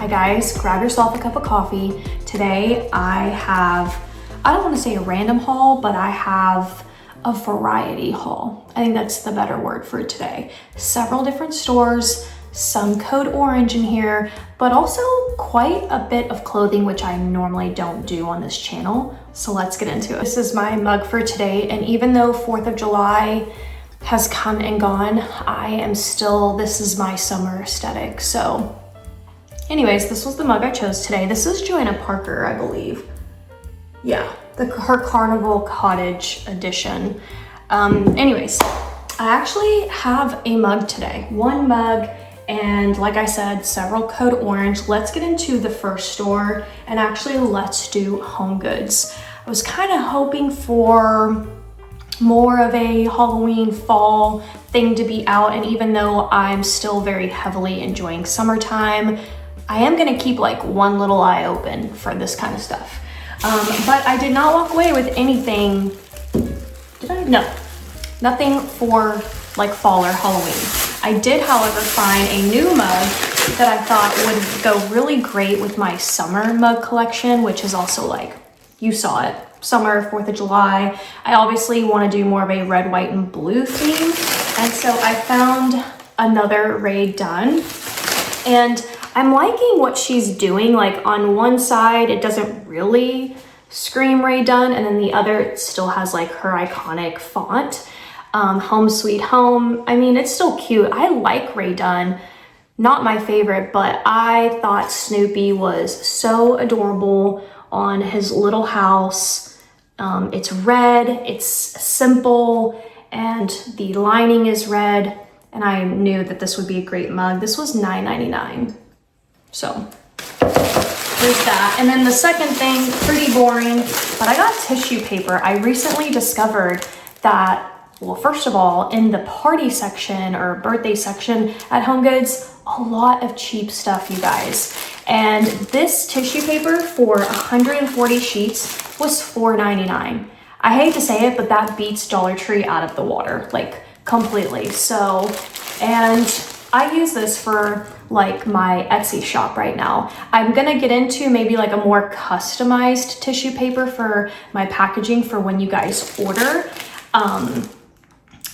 Hi guys, grab yourself a cup of coffee. Today I don't want to say a random haul, but I have a variety haul. I think that's the better word for today. Several different stores, some code orange in here, but also quite a bit of clothing, which I normally don't do on this channel. So let's get into it. This is my mug for today, and even though 4th of July has come and gone, this is my summer aesthetic. So anyways, this was the mug I chose today. This is Joanna Parker, I believe. Yeah, her Carnival Cottage edition. Anyways, I actually have a mug today. One mug, and like I said, several code orange. Let's get into the first store, and actually let's do HomeGoods. I was kind of hoping for more of a Halloween fall thing to be out, and even though I'm still very heavily enjoying summertime, I am gonna keep like one little eye open for this kind of stuff. But I did not walk away with anything. Did I? No, nothing for like fall or Halloween. I did, however, find a new mug that I thought would go really great with my summer mug collection, which is also like, you saw it, summer, 4th of July. I obviously want to do more of a red, white, and blue theme. And so I found another Rae Dunn, and I'm liking what she's doing. Like on one side, it doesn't really scream Rae Dunn, and then the other, it still has like her iconic font. Home Sweet Home. I mean, it's still cute. I like Rae Dunn. Not my favorite, but I thought Snoopy was so adorable on his little house. It's red, it's simple, and the lining is red, and I knew that this would be a great mug. This was $9.99. So there's that. And then the second thing, pretty boring, but I got tissue paper. I recently discovered that, well, first of all, in the party section or birthday section at HomeGoods, a lot of cheap stuff, you guys. And this tissue paper for 140 sheets was $4.99. I hate to say it, but that beats Dollar Tree out of the water, like completely. So, and I use this for like my Etsy shop right now. I'm gonna get into maybe like a more customized tissue paper for my packaging for when you guys order.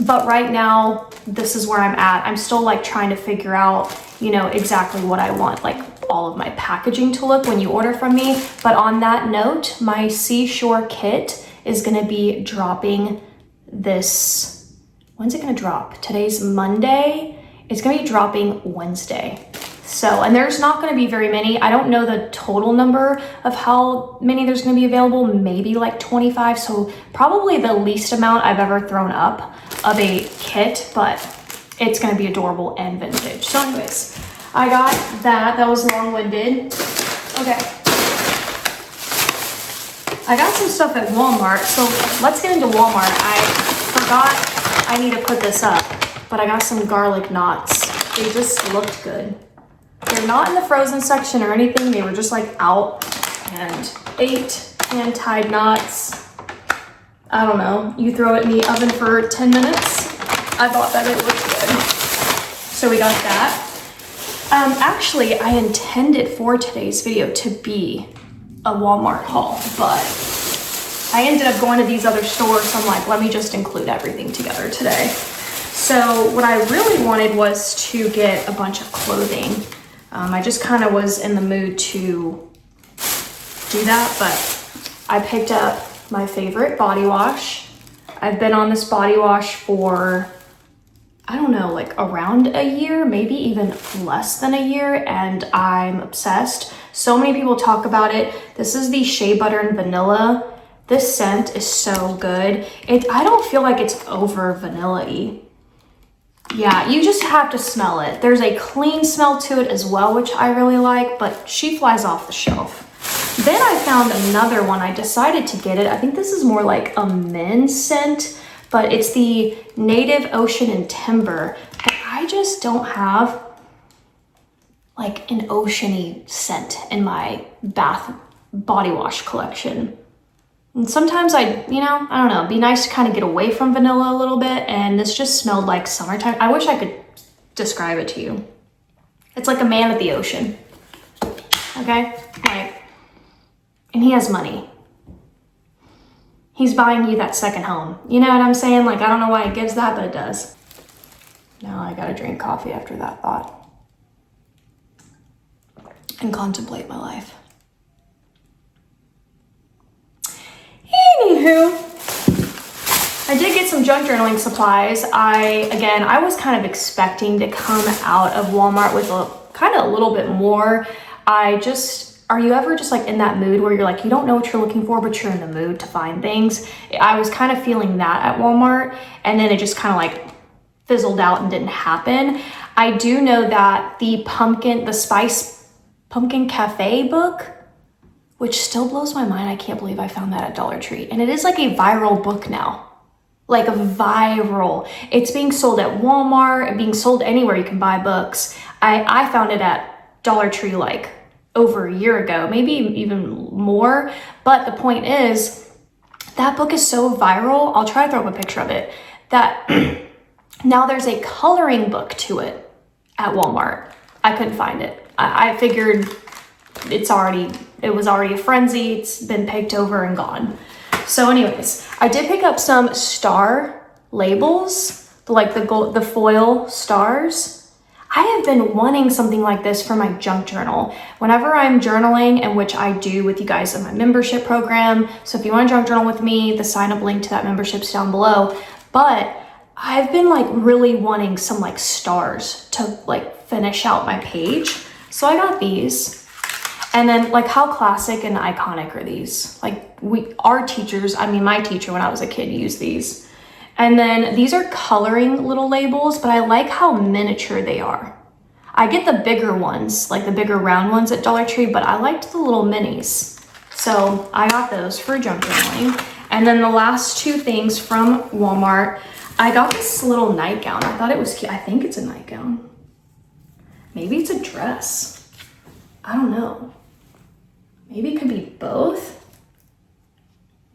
But right now, this is where I'm at. I'm still like trying to figure out, you know, exactly what I want, like all of my packaging to look when you order from me. But on that note, my Seashore kit is gonna be dropping this, when's it gonna drop? Today's Monday. It's gonna be dropping Wednesday. So, and there's not gonna be very many. I don't know the total number of how many there's gonna be available, maybe like 25. So probably the least amount I've ever thrown up of a kit, but it's gonna be adorable and vintage. So anyways, I got that. That was long-winded. Okay. I got some stuff at Walmart. So let's get into Walmart. I forgot I need to put this up, but I got some garlic knots. They just looked good. They're not in the frozen section or anything. They were just like out, and 8 hand-tied knots. I don't know. You throw it in the oven for 10 minutes. I thought that it looked good. So we got that. Actually, I intended for today's video to be a Walmart haul, but I ended up going to these other stores. So I'm like, let me just include everything together today. So what I really wanted was to get a bunch of clothing. I just kind of was in the mood to do that, but I picked up my favorite body wash. I've been on this body wash for, I don't know, like around a year, maybe even less than a year, and I'm obsessed. So many people talk about it. This is the Shea Butter and Vanilla. This scent is so good. I don't feel like it's over vanilla-y. Yeah, you just have to smell it. There's a clean smell to it as well, which I really like, but she flies off the shelf. Then I found another one. I decided to get it. I think this is more like a men's scent, but it's the Native Ocean and Timber. But I just don't have like an oceany scent in my bath body wash collection. And sometimes I don't know, it'd be nice to kind of get away from vanilla a little bit, and this just smelled like summertime. I wish I could describe it to you. It's like a man at the ocean. okay? Like, and he has money. He's buying you that second home. You know what I'm saying? Like, I don't know why it gives that, but it does. Now I gotta drink coffee after that thought and contemplate my life. Anywho, I did get some junk journaling supplies. I was kind of expecting to come out of Walmart with a little bit more. Are you ever just like in that mood where you're like, you don't know what you're looking for, but you're in the mood to find things? I was kind of feeling that at Walmart, and then it just kind of like fizzled out and didn't happen. I do know that the Spice Pumpkin Cafe book, which still blows my mind. I can't believe I found that at Dollar Tree. And it is like a viral book now. Like viral. It's being sold at Walmart, being sold anywhere you can buy books. I found it at Dollar Tree like over a year ago, maybe even more. But the point is, that book is so viral, I'll try to throw up a picture of it, that now there's a coloring book to it at Walmart. I couldn't find it. I figured it was already a frenzy. It's been picked over and gone. So anyways, I did pick up some star labels, like the foil stars. I have been wanting something like this for my junk journal. Whenever I'm journaling, and which I do with you guys in my membership program. So if you want to junk journal with me, the sign up link to that membership's down below. But I've been like really wanting some like stars to like finish out my page. So I got these. And then like, how classic and iconic are these? Like my teacher when I was a kid used these. And then these are coloring little labels, but I like how miniature they are. I get the bigger ones, like the bigger round ones at Dollar Tree, but I liked the little minis. So I got those for junk journaling. And then the last two things from Walmart, I got this little nightgown. I thought it was cute. I think it's a nightgown. Maybe it's a dress. I don't know. Maybe it could be both.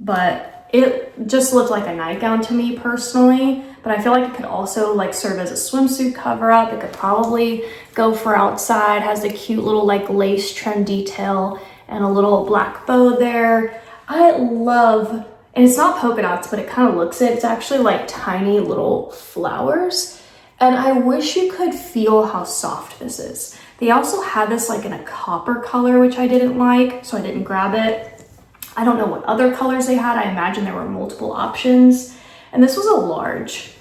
But it just looked like a nightgown to me personally, but I feel like it could also like serve as a swimsuit cover up. It could probably go for outside. Has a cute little like lace trim detail and a little black bow there. I love, and it's not polka dots, but it kind of looks it. It's actually like tiny little flowers. And I wish you could feel how soft this is. They also had this like in a copper color, which I didn't like, so I didn't grab it. I don't know what other colors they had. I imagine there were multiple options. And this was a large.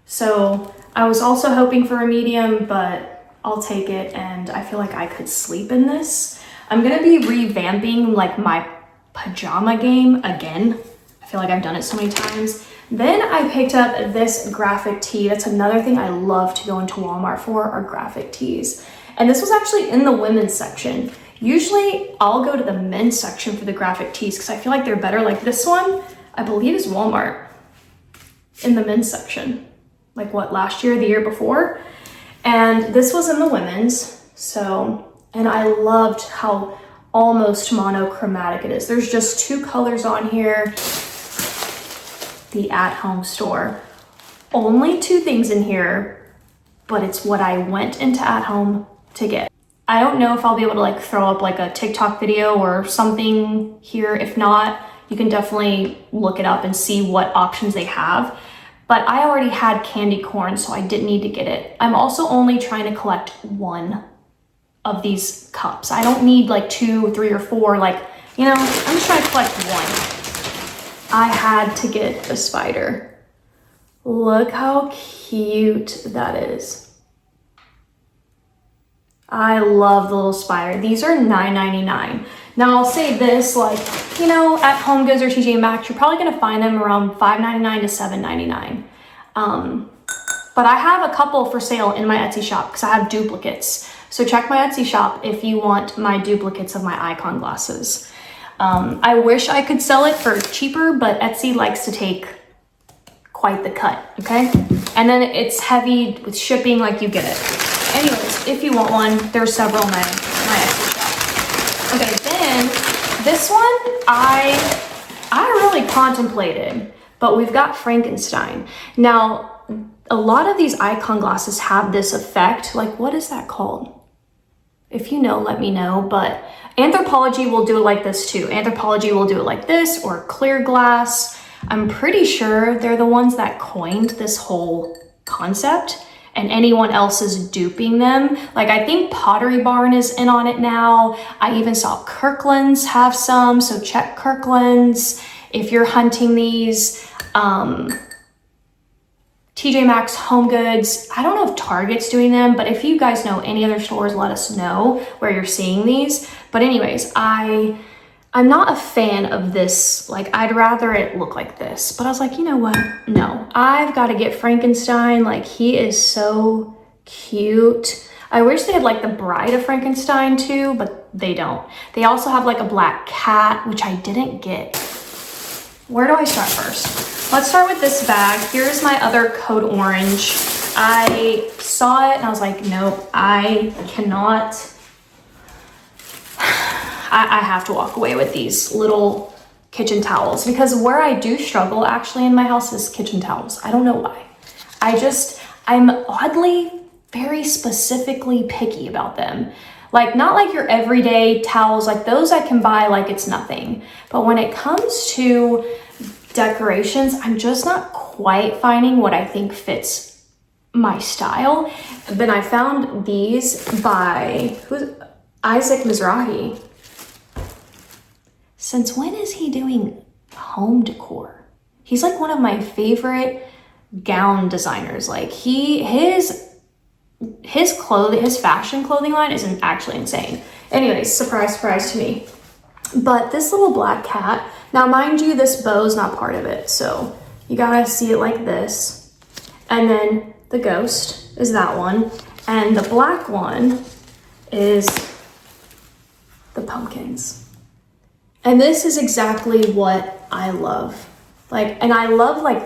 So I was also hoping for a medium, but I'll take it. And I feel like I could sleep in this. I'm gonna be revamping like my pajama game again. I feel like I've done it so many times. Then I picked up this graphic tee. That's another thing I love to go into Walmart for, are graphic tees. And this was actually in the women's section. Usually I'll go to the men's section for the graphic tees because I feel like they're better. Like this one, I believe is Walmart in the men's section. Like what, last year, the year before? And this was in the women's. So, and I loved how almost monochromatic it is. There's just two colors on here. The at-home store. Only two things in here, but it's what I went into at-home to get. I don't know if I'll be able to like throw up like a TikTok video or something here. If not, you can definitely look it up and see what options they have. But I already had candy corn, so I didn't need to get it. I'm also only trying to collect one of these cups. I don't need like 2, 3, or 4. Like, you know, I'm just trying to collect one. I had to get a spider. Look how cute that is. I love the little spider. These are $9.99. Now I'll say this, like, you know, at HomeGoods or TJ Maxx, you're probably gonna find them around $5.99 to $7.99. But I have a couple for sale in my Etsy shop because I have duplicates. So check my Etsy shop if you want my duplicates of my icon glasses. I wish I could sell it for cheaper, but Etsy likes to take quite the cut, okay? And then it's heavy with shipping, like you get it. Anyways, if you want one, there's several in my Etsy shop. Okay, then this one I really contemplated, but we've got Frankenstein. Now, a lot of these icon glasses have this effect. Like, what is that called? If you know, let me know. But Anthropologie will do it like this too. Anthropologie will do it like this, or clear glass. I'm pretty sure they're the ones that coined this whole concept, and anyone else is duping them. Like, I think Pottery Barn is in on it now. I even saw Kirkland's have some, so check Kirkland's if you're hunting these. TJ Maxx, HomeGoods. I don't know if Target's doing them, but if you guys know any other stores, let us know where you're seeing these. But anyways, I'm not a fan of this. Like, I'd rather it look like this, but I was like, you know what? No, I've got to get Frankenstein. Like, he is so cute. I wish they had like the Bride of Frankenstein too, but they don't. They also have like a black cat, which I didn't get. Where do I start first? Let's start with this bag. Here's my other Code Orange. I saw it and I was like, nope, I cannot. I have to walk away with these little kitchen towels, because where I do struggle actually in my house is kitchen towels. I don't know why. I'm oddly very specifically picky about them. Like, not like your everyday towels, like those I can buy like it's nothing. But when it comes to decorations, I'm just not quite finding what I think fits my style. Then I found these by Isaac Mizrahi. Since when is he doing home decor? He's like one of my favorite gown designers. Like, his clothing, his fashion clothing line isn't actually insane. Anyways, surprise, surprise to me. But this little black cat, now mind you, this bow's not part of it, so you gotta see it like this. And then the ghost is that one, and the black one is the pumpkins. And this is exactly what I love. Like, and I love like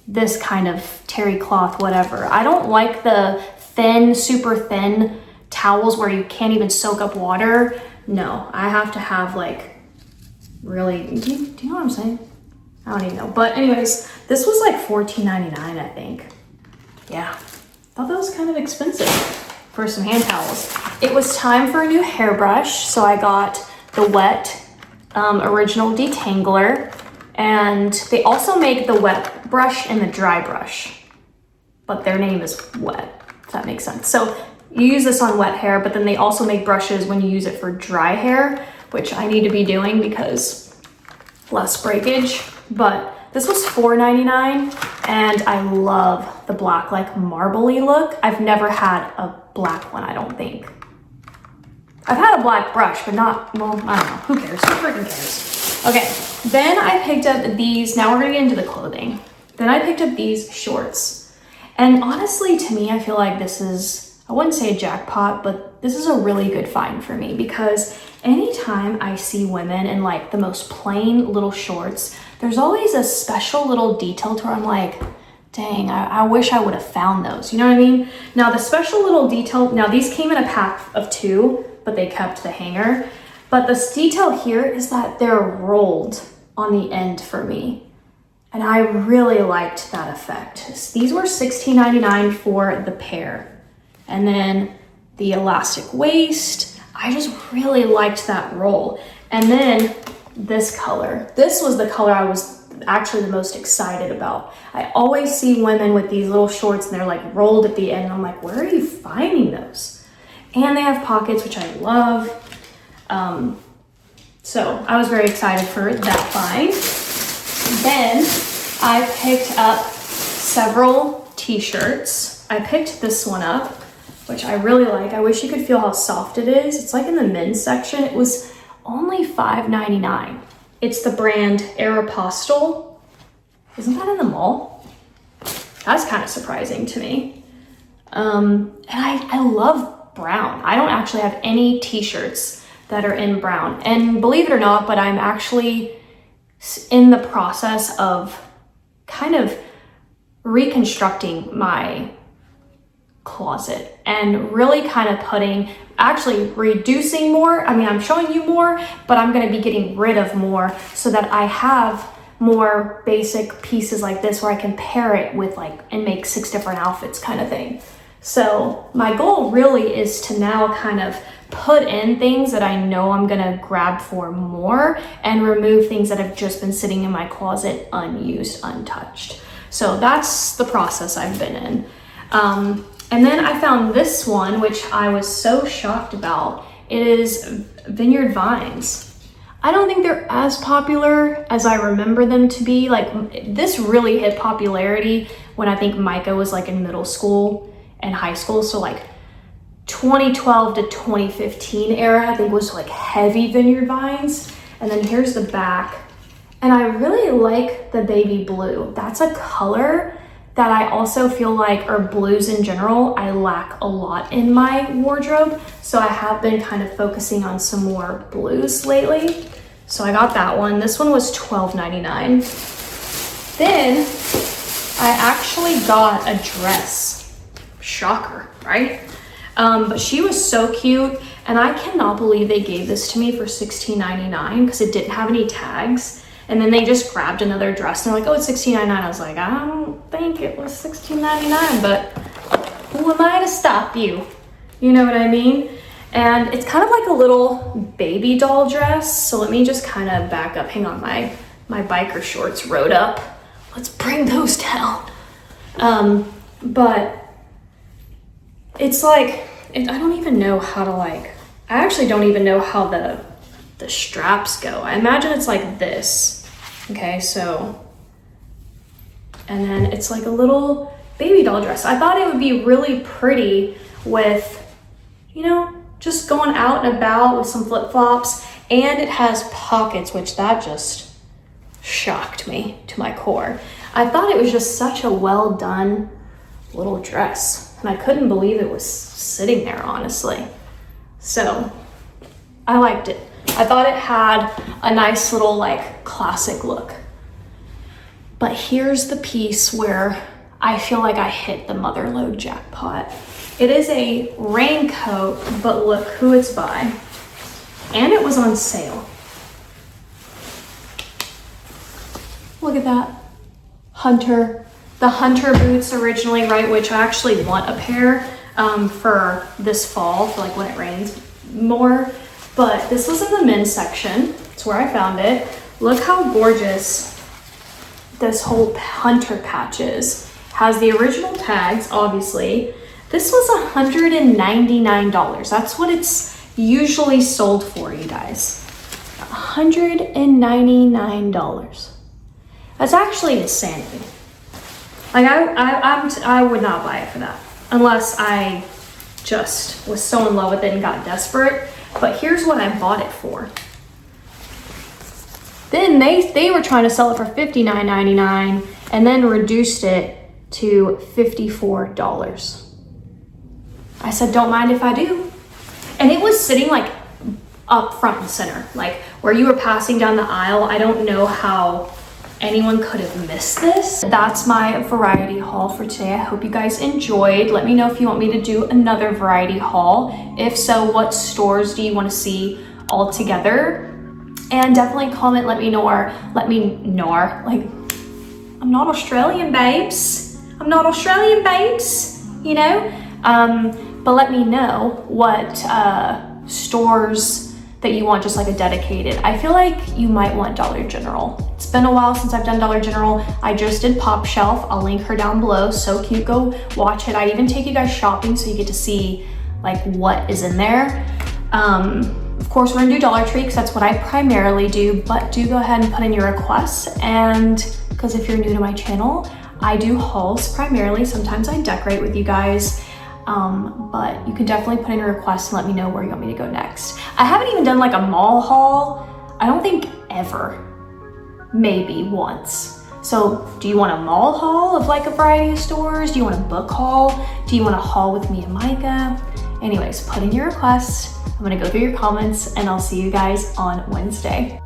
this kind of terry cloth, whatever. I don't like the thin, super thin towels where you can't even soak up water. No, I have to have like really, do you know what I'm saying? I don't even know. But anyways, this was like $14.99, I think. Yeah, thought that was kind of expensive for some hand towels. It was time for a new hairbrush, so I got the Wet Original Detangler. And they also make the wet brush and the dry brush, but their name is Wet, if that makes sense. So you use this on wet hair, but then they also make brushes when you use it for dry hair, which I need to be doing because less breakage. But this was $4.99, and I love the black, like marbly look. I've never had a black one, I don't think. I've had a black brush, but not, well, I don't know, who cares, who freaking cares? Okay, then I picked up these, now we're gonna get into the clothing. Then I picked up these shorts. And honestly, to me, I feel like this is, I wouldn't say a jackpot, but this is a really good find for me, because anytime I see women in like the most plain little shorts, there's always a special little detail to where I'm like, dang, I wish I would have found those, you know what I mean? Now the special little detail, now these came in a pack of 2, but they kept the hanger. But this detail here is that they're rolled on the end for me. And I really liked that effect. These were $16.99 for the pair. And then the elastic waist, I just really liked that roll. And then this color. This was the color I was actually the most excited about. I always see women with these little shorts and they're like rolled at the end. And I'm like, where are you finding those? And they have pockets, which I love. So I was very excited for that find. Then I picked up several t-shirts. I picked this one up, which I really like. I wish you could feel how soft it is. It's like in the men's section. It was only $5.99. It's the brand Aeropostale. Isn't that in the mall? That's kind of surprising to me. And I love brown. I don't actually have any t-shirts that are in brown. And believe it or not, but I'm actually in the process of kind of reconstructing my closet and really kind of actually reducing more. I mean, I'm showing you more, but I'm gonna be getting rid of more so that I have more basic pieces like this where I can pair it with like, and make 6 different outfits kind of thing. So my goal really is to now kind of put in things that I know I'm gonna grab for more and remove things that have just been sitting in my closet unused, untouched. So that's the process I've been in. And then I found this one, which I was so shocked about. It is Vineyard Vines. I don't think they're as popular as I remember them to be. Like, this really hit popularity when I think Micah was like in middle school and high school. So like 2012 to 2015 era, I think, was like heavy Vineyard Vines. And then here's the back. And I really like the baby blue. That's a color that I also feel like, or blues in general, I lack a lot in my wardrobe. So I have been kind of focusing on some more blues lately. So I got that one. This one was $12.99. Then I actually got a dress. Shocker, right? But she was so cute, and I cannot believe they gave this to me for $16.99 because it didn't have any tags. And then they just grabbed another dress and they're like, oh, it's $16.99. I was like, I don't think it was $16.99, but who am I to stop you? You know what I mean? And it's kind of like a little baby doll dress. So let me just kind of back up. Hang on, my biker shorts rode up. Let's bring those down. But it's like, I don't even know how to I actually don't even know how the straps go. I imagine it's like this. Okay, so, and then it's like a little baby doll dress. I thought it would be really pretty with, you know, just going out and about with some flip-flops, and it has pockets, which that just shocked me to my core. I thought it was just such a well done little dress, and I couldn't believe it was sitting there, honestly. So I liked it. I thought it had a nice little like classic look. But here's the piece where I feel like I hit the motherlode jackpot. It is a raincoat, but look who it's by. And it was on sale. Look at that. Hunter. The Hunter boots originally, right, which I actually want a pair for this fall, for like when it rains more. But this was in the men's section. It's where I found it. Look how gorgeous this whole Hunter patch is. Has the original tags, obviously. This was $199. That's what it's usually sold for, you guys. $199. That's actually insanity. Like, I would not buy it for that unless I just was so in love with it and got desperate. But here's what I bought it for. Then they were trying to sell it for $59.99 and then reduced it to $54. I said, don't mind if I do. And it was sitting like up front and center, like where you were passing down the aisle. I don't know how anyone could have missed this. That's my variety haul for today. I hope you guys enjoyed. Let me know if you want me to do another variety haul. If so, what stores do you want to see all together? And definitely comment, let me know, like, I'm not Australian, babes. I'm not Australian, babes, you know? But let me know what stores that you want, just like a dedicated. I feel like you might want Dollar General. It's been a while since I've done Dollar General. I just did Pop Shelf. I'll link her down below. So cute, go watch it. I even take you guys shopping so you get to see like what is in there. Of course, we're gonna do Dollar Tree because that's what I primarily do, but do go ahead and put in your requests. And because if you're new to my channel, I do hauls primarily. Sometimes I decorate with you guys. But you can definitely put in a request and let me know where you want me to go next. I haven't even done like a mall haul. I don't think ever, maybe once. So do you want a mall haul of like a variety of stores? Do you want a book haul? Do you want a haul with me and Micah? Anyways, put in your request. I'm gonna go through your comments and I'll see you guys on Wednesday.